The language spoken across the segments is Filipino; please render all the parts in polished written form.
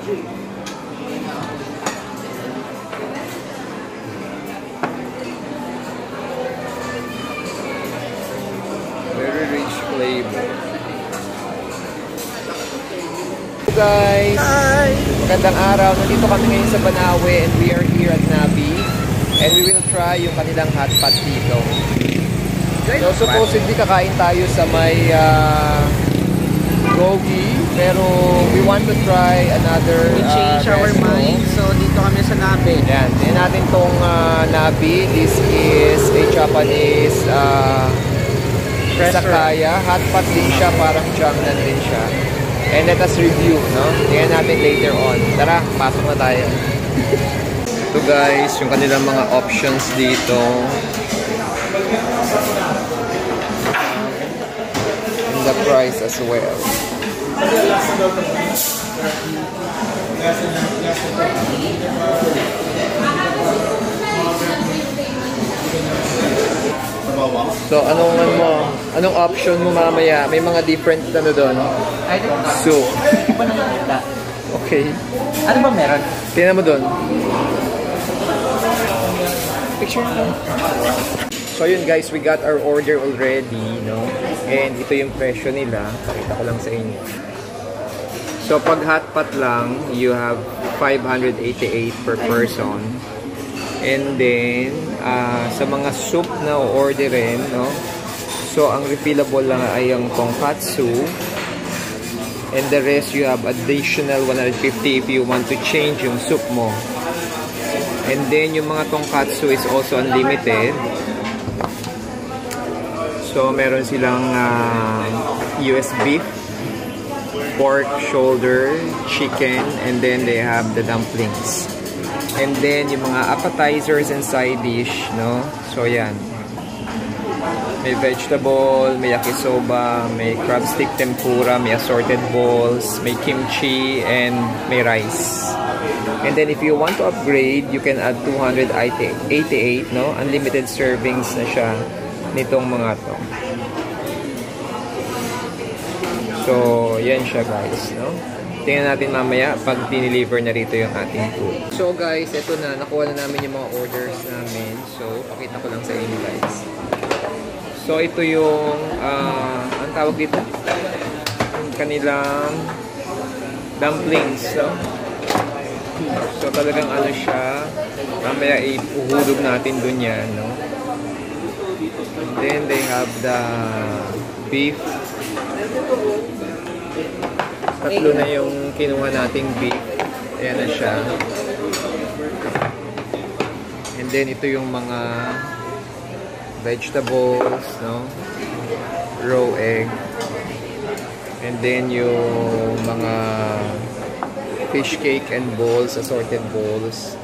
Very rich flavor. Guys! Hi! Magandang araw. Nandito kami ngayon sa Banawe and we are here at Nabi. And we will try yung kanilang hot pot dito. So supposedly kakain tayo sa may Gogi. Pero we want to try another we change our mind. So dito kami sa Nabi. Yan. Tignan natin tong Nabi. This is a Japanese sakaya. Hot pot din siya. Parang Jiangnan din siya. And let us review, no? Tingnan natin later on. Tara, pasok na tayo. Ito guys, yung kanilang mga options dito. And the price as well. So, anong option mo mamaya? May mga different ano doon? I don't know. So, Hindi pa nakakita. okay. Ano ba meron? Tingnan mo doon. Picture na. So yun guys, we got our order already, no? And ito yung presyo nila. Pakita ko lang sa inyo. So pag hot pot lang, you have 588 per person. And then, sa mga soup na orderin, no? So ang refillable lang ay yung tonkatsu. And the rest, you have additional 150 if you want to change yung soup mo. And then, yung mga tonkatsu is also unlimited. So, meron silang US beef, pork, shoulder, chicken, and then they have the dumplings. And then, yung mga appetizers and side dish, no? So, yan. May vegetable, may yakisoba, may crab stick tempura, may assorted balls, may kimchi, and may rice. And then if you want to upgrade, you can add 288, no? Unlimited servings na siya nitong mga to. So, yan siya guys, no? Tingnan natin mamaya pag dineliver na rito yung ating food. So guys, ito na. Nakuha na namin yung mga orders namin. So, pakita ko lang sa inyo guys. So, ito yung, ang tawag dito? Yung kanilang dumplings, no? So, talagang ano siya, mamaya ipuhulog natin dun yan, no? And then, they have the beef. Tatlo na yung kinuha nating beef. Ayan na siya. And then, ito yung mga vegetables, no? Raw egg. And then yung mga fish cake and balls, assorted balls.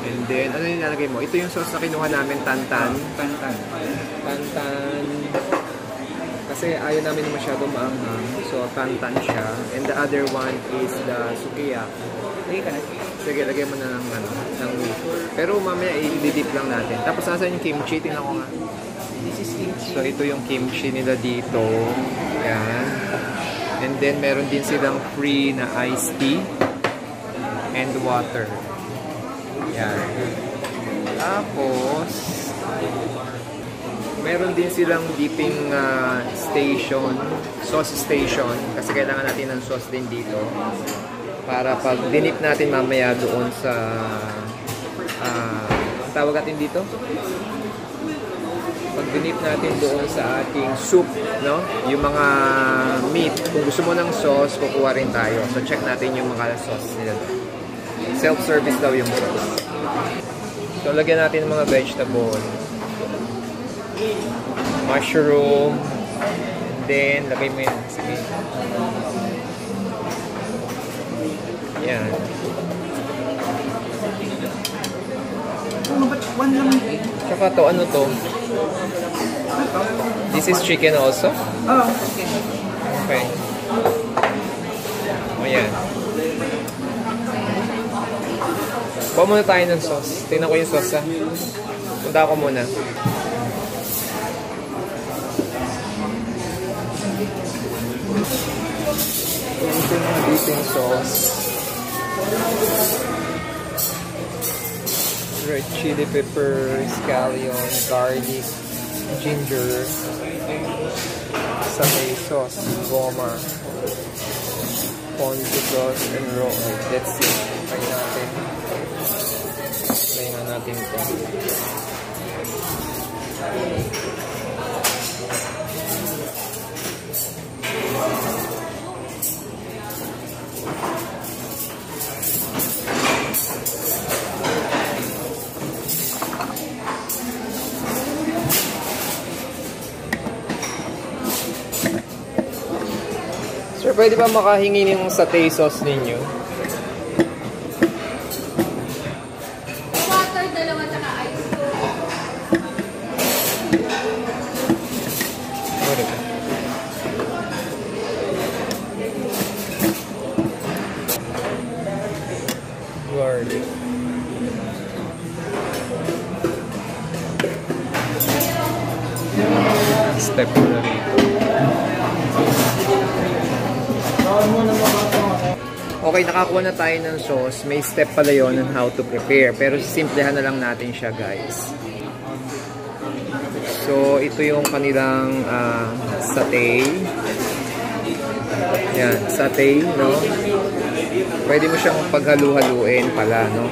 And then, ano yung nalagay mo? Ito yung sauce na kinuha namin, tantan. Tantan. Kasi ayaw namin masyado maanghang. So, tantan siya. And the other one is the sukiyaki. Sige, lagay mo na ng wheat. Pero mamaya i-dip lang natin. Tapos nasan yung kimchi? Tingnan ko nga. This is kimchi. So ito yung kimchi nila dito. Yan. And then meron din silang free na iced tea and water. Yan. Tapos meron din silang dipping station, sauce station. Kasi kailangan natin ng sauce din dito. Para pag dinip natin mamaya doon sa tawag natin dito, pag dinip natin doon sa ating soup, no? Yung mga meat, kung gusto mo ng sauce, kukuha rin tayo. So check natin yung mga sauce nila doon. Self-service daw yung sauce. So lagyan natin ng mga vegetable, mushroom, and then lagay mo yun. Sige. Yan. One lang eh. Tsaka to, ano to? This is chicken also? Oh, okay. Okay. O yan. Kuha muna tayo ng sauce. Tingnan ko yung sauce ha. Punta ko muna. Ito yung dipping sauce. Red chili pepper, scallion, garlic, ginger, satay sauce, goma, ponzu sauce, and raw egg. Let's see. Try natin. Try na natin ito. Sir, pwede ba makahingi yung satay sauce ninyo? Water, dalawa, tsaka ice cold. Ano ba? Garlic. Step ko na rito. Okay, nakakuha na tayo ng sauce. May step pala yun on how to prepare. Pero simplehan na lang natin siya, guys. So, ito yung kanilang satay. Yan, satay, no? Pwede mo siyang paghalu-haluin pala, no?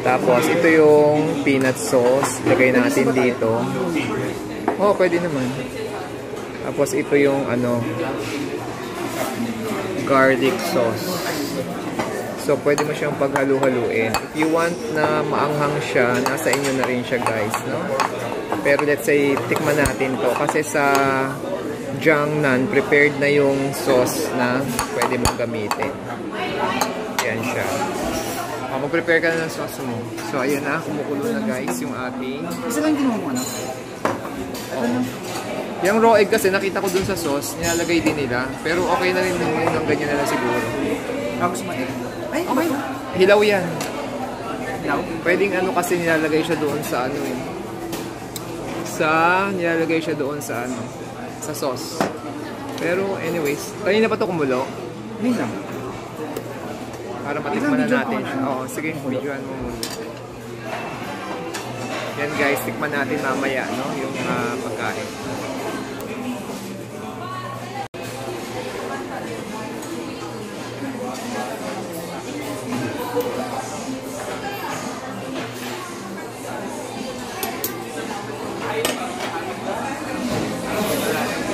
Tapos, ito yung peanut sauce. Lagay natin dito. Oh, pwede naman. Tapos, ito yung, garlic sauce. So, pwede mo siyang paghalu-haluin. If you want na maanghang siya, nasa inyo na rin siya, guys, no? Pero let's say, tikman natin to. Kasi sa Jiangnan, prepared na yung sauce na pwede mong gamitin. Yan siya. Mag-prepare ka na ng sauce mo. So, ayun na. Kumukulo na, guys, yung ating... Isa lang ginawa mo, ano? Yung raw egg kasi nakita ko dun sa sauce, nilalagay din nila. Pero okay na rin yung ganyan na lang siguro. Tapos ma-egg. Ay, Okay. Hilaw yan. Hilaw? Pwedeng kasi nilalagay siya doon sa nilalagay siya doon sa sa sauce. Pero anyways, kanina pa to kumulo. Hindi lang. Para matikman na natin. Oo, sige, videoan mo muna. Yan guys, tikman natin mamaya, no? Yung pagkain.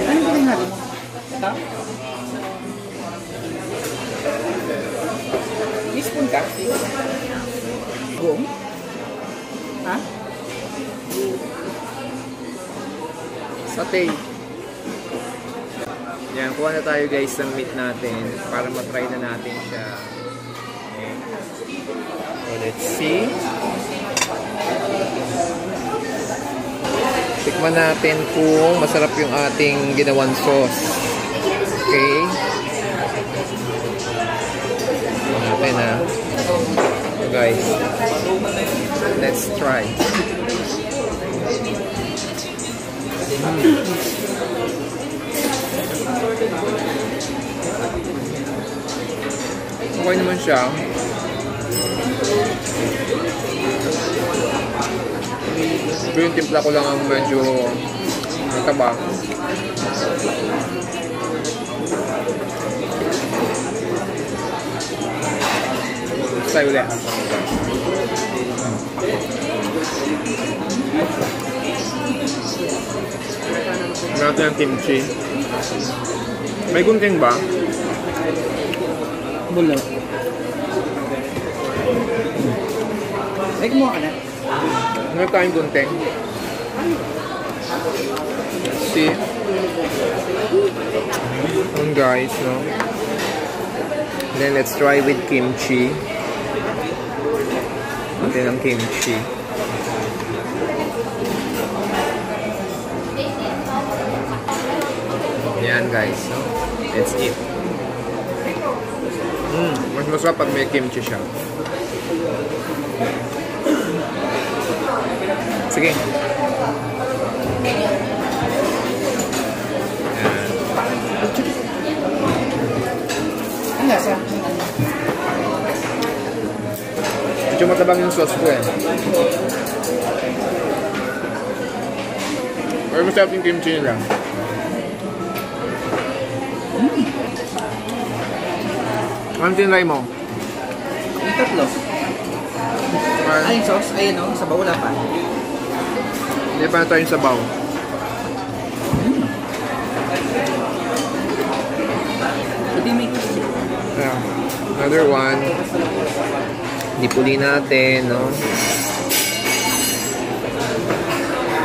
Ano ba yung natin mo? Ito? Teaspoon ka? Gong? Ha? Satay. Yan, kuha na tayo guys ng meat natin para matry na natin siya. Okay. So let's see. Tikman natin kung masarap yung ating ginawan sauce. Okay. Tikman natin So guys, let's try. Okay naman siya. Pero yung timpla ko lang ang medyo mataba. Try ulit. Meron natin ng kimchi. May gunting ba? Bulo. Ay, kumuha ka na. Meron tayong gunting. See? Guys, no? Then let's try with kimchi. Natin ang kimchi. Yan guys, no? Let's eat. Mas masarap pag may kimchi siya. Sige. Ang lasa? Medyo matabang yung sauce ko eh. Pero masarap yung kimchi nila. Ano tinry mo? Yung tatlo. Ay, yung sauce. Ayun o, sabaw wala pa. Hindi pa na tayo yung sabaw. Hindi may Yeah. Another one. Dipuli natin, no?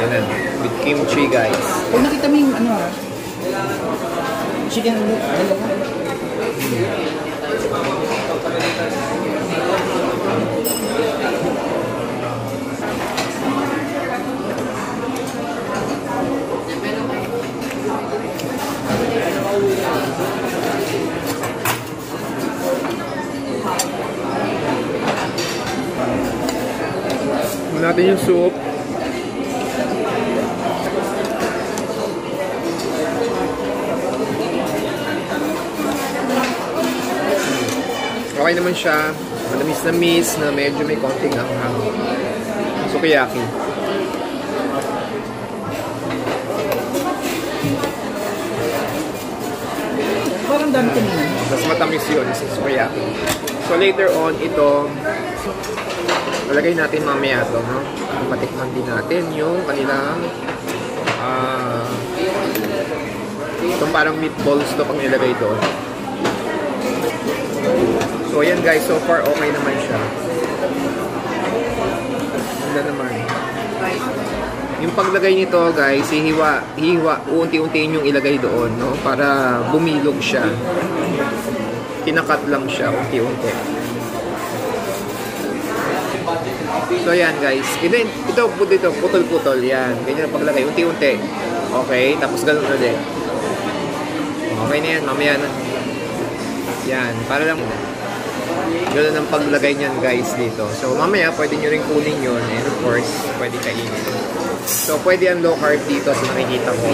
Yan na. With kimchi, guys. Kung nakita mo yung ano chicken dalawa. Muna natin yung soup. Okay naman siya. Manamis-namis na medyo may konting anghang. Sukiyaki. Parang dami kanina. Mas matamis yun sa sukiyaki. So later on, ito lalagay natin mamaya ito, no? Patikman din natin yung kanilang itong parang meatballs to pang nilagay doon. So ayan guys, so far okay naman siya. Ganda naman. Yung paglagay nito guys, hihiwa, unti-untiin yung ilagay doon, no? Para bumilog siya. Kinakat lang siya, unti-unti. So yan guys, ito putol-putol yan. Ganyan ang paglagay, unti-unti. Okay, tapos ganun ulit. Okay na yan, mamaya na. Yan, para lang ganun ang paglagay niyan guys dito. So mamaya pwede nyo rin kunin yun and of course, pwede kainin. So pwede ang low carb dito sa nakikita ko.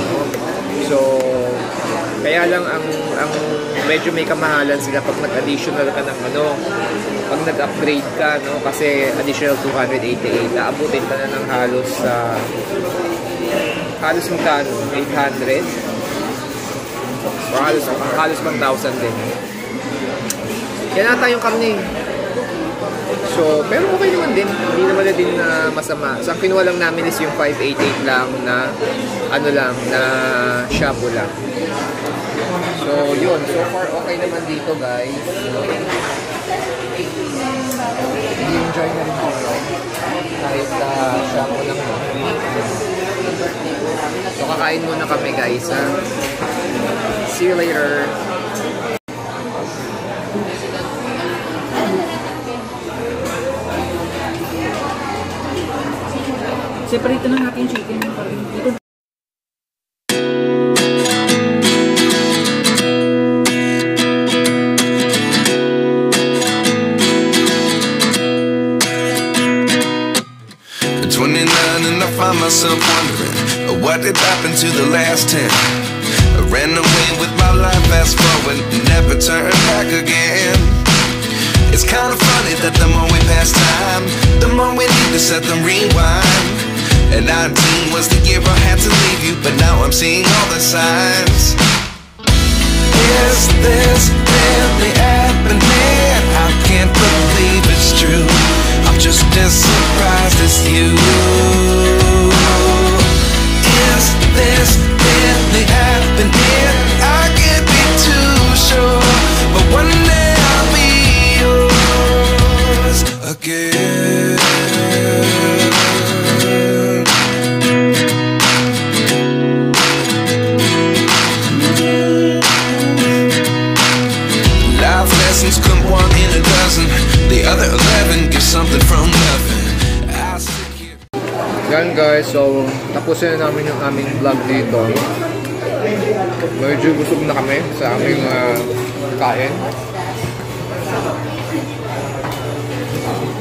So kaya lang ang medyo may kamahalan sila pag nag-additional ka ng ano, pag nag-upgrade ka, no, kasi additional 288, aabutin ka na ng halos magkano? 800 or halos 1,000 din. Yan ata yung karne. So, pero okay naman din. Hindi naman na din na masama. So, ang kinuha lang namin is yung 588 lang na ano lang, na shabu lang. So, yun. So far, okay naman dito, guys. I-enjoy na rin dito. Kahit shabu lang. So, kakain muna kami, guys. Ha? See you later. Separate na natin yung chicken. Dito. At 29 and I find myself wondering what did happen to the last 10. I ran away with my life, fast forward, never turn back again. It's kind of funny that the more we pass time, the more we need to set the rewind. And 19 was the year I had to leave you, but now I'm seeing all the signs. Is this really happening? I can't believe it's true. I'm just as surprised as you. Is this really happening? I can't be too sure, but one day I'll be yours again. Life lessons come one in a dozen. The other 11 give something from nothing. I'll sit here. Yan guys, so tapusin na namin yung aming vlog dito. Medyo busog na kami sa aming kain.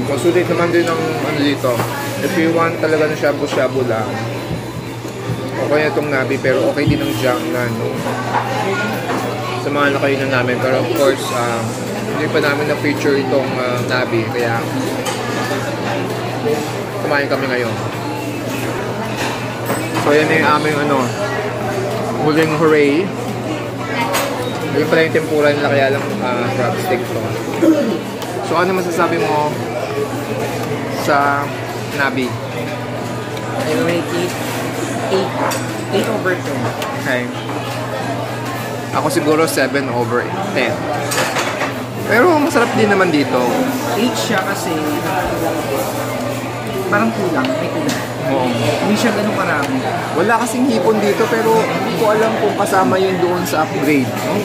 Masulit naman din ang ano dito. If you want talaga ng shabu-shabu lang, okay na itong Nabi, pero okay din ang Jiangnan, no? Sa mga nakainan namin. Pero of course, hindi pa namin na-feature itong Nabi, kaya kumain kami ngayon. So yan na yung aming huling hooray. Yun pala yung tempura nila, kaya lang crab stick to. So ano masasabi mo sa Nabi? I rate it 8/10. Okay. Ako siguro 7/10. Pero masarap din naman dito. 8 siya kasi parang kulang, may kulang. Oo. Hindi siya ganun karami. Wala kasing hipon dito pero hindi ko alam kung kasama yun doon sa upgrade. No?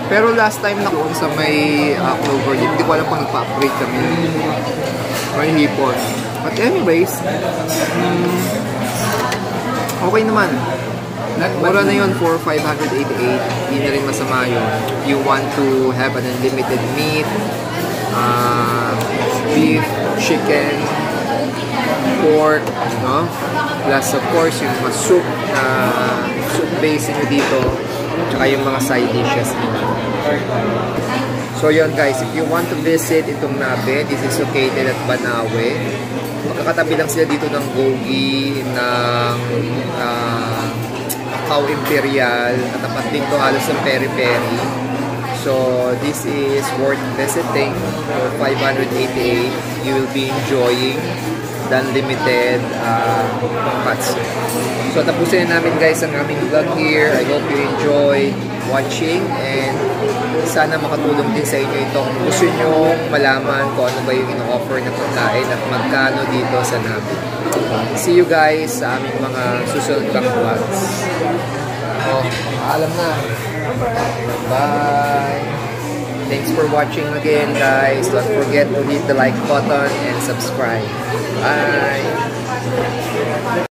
Pero last time na doon sa may Clover, hindi ko alam kung nagpa-upgrade kami. May hipon. But anyways, okay naman. Mura na yun for 588. Hindi na rin masama yun. You want to have an unlimited meat, beef, chicken, pork, no? Plus of course yung mga soup base nyo dito, tsaka yung mga side dishes nyo. So yun guys, if you want to visit itong Nabe, this is located at Banawe. Magkakatabi lang sila dito ng Gogi, ng Macau Imperial, at tapat din to halos ng Peri-Peri. So this is worth visiting. For 588, you will be enjoying the unlimited tonkatsu. So tapusin na namin guys ang aming vlog here. I hope you enjoy watching and sana makatulong din sa inyo itong gusto nyo malaman kung ano ba yung ino-offer na pagkain at magkano dito sa Nabe. See you guys sa aming mga susunod pang vlogs. Alam na. Bye! Thanks for watching again guys. Don't forget to hit the like button and subscribe. Bye!